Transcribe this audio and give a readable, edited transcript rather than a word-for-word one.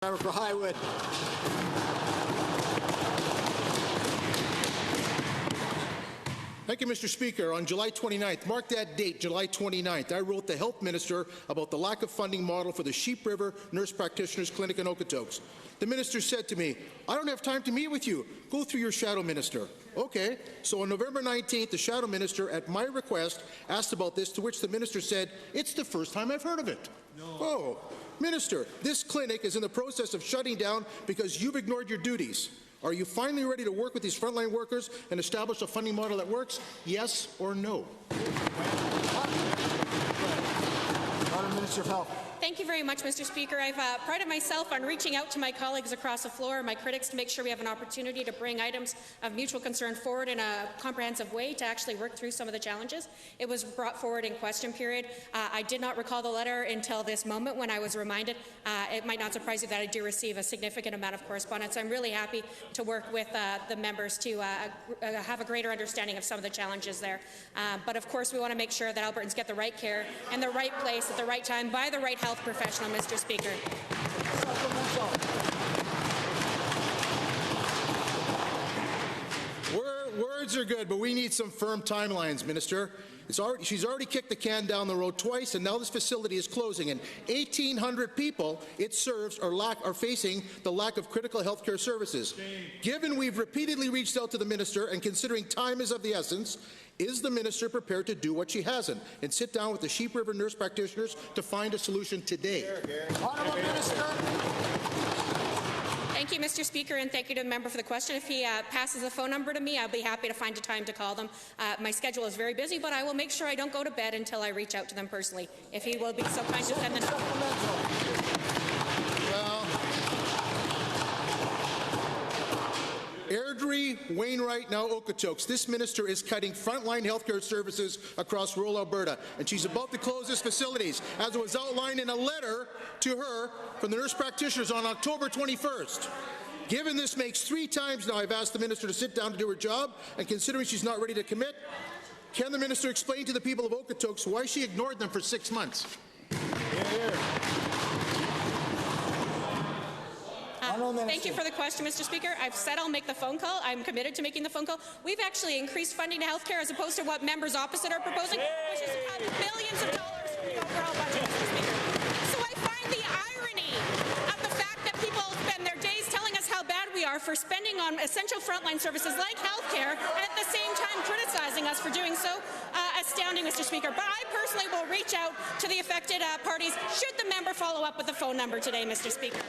Member for Highwood. Thank you, Mr. Speaker. On July 29th, mark that date, July 29th, I wrote the Health Minister about the lack of funding model for the Sheep River Nurse Practitioners Clinic in Okotoks. The Minister said to me, "I don't have time to meet with you. Go through your Shadow Minister." Okay, so on November 19th, the Shadow Minister, at my request, asked about this, to which the Minister said, "It's the first time I've heard of it." No. Oh, Minister, this clinic is in the process of shutting down because you've ignored your duties. Are you finally ready to work with these frontline workers and establish a funding model that works? Yes or no? Minister of Health. Thank you very much, Mr. Speaker. I've prided myself on reaching out to my colleagues across the floor, my critics, to make sure we have an opportunity to bring items of mutual concern forward in a comprehensive way to actually work through some of the challenges. It was brought forward in question period. I did not recall the letter until this moment when I was reminded. It might not surprise you that I do receive a significant amount of correspondence. I'm really happy to work with the members to have a greater understanding of some of the challenges there. But of course, we want to make sure that Albertans get the right care in the right place at the right time by the right health professional, Mr. Speaker. Words are good, but we need some firm timelines, Minister. She's already kicked the can down the road twice, and now this facility is closing, and 1,800 people it serves are facing the lack of critical health care services. Given we've repeatedly reached out to the Minister, and considering time is of the essence, is the Minister prepared to do what she hasn't and sit down with the Sheep River nurse practitioners to find a solution today? Honourable Minister. Thank you, Mr. Speaker, and thank you to the member for the question. If he passes the phone number to me, I'll be happy to find a time to call them. My schedule is very busy, but I will make sure I don't go to bed until I reach out to them personally. If he will be so kind to send the number. Well, Airdrie, Wainwright, now Okotoks. This minister is cutting frontline healthcare services across rural Alberta, and she's about to close these facilities, as was outlined in a letter to her from the nurse practitioners on October 21st. Given this makes 3 times now I've asked the minister to sit down to do her job, and considering she's not ready to commit, can the minister explain to the people of Okotoks why she ignored them for 6 months? Thank you for the question, Mr. Speaker. I've said I'll make the phone call. I'm committed to making the phone call. We've actually increased funding to health care as opposed to what members opposite are proposing, which is cut billions of dollars from the overall budget, Mr. Speaker. So I find the irony of the fact that people spend their days telling us how bad we are for spending on essential frontline services like health care, and at the same time criticizing us for doing so. Astounding, Mr. Speaker. But I personally will reach out to the affected parties should the member follow up with the phone number today, Mr. Speaker.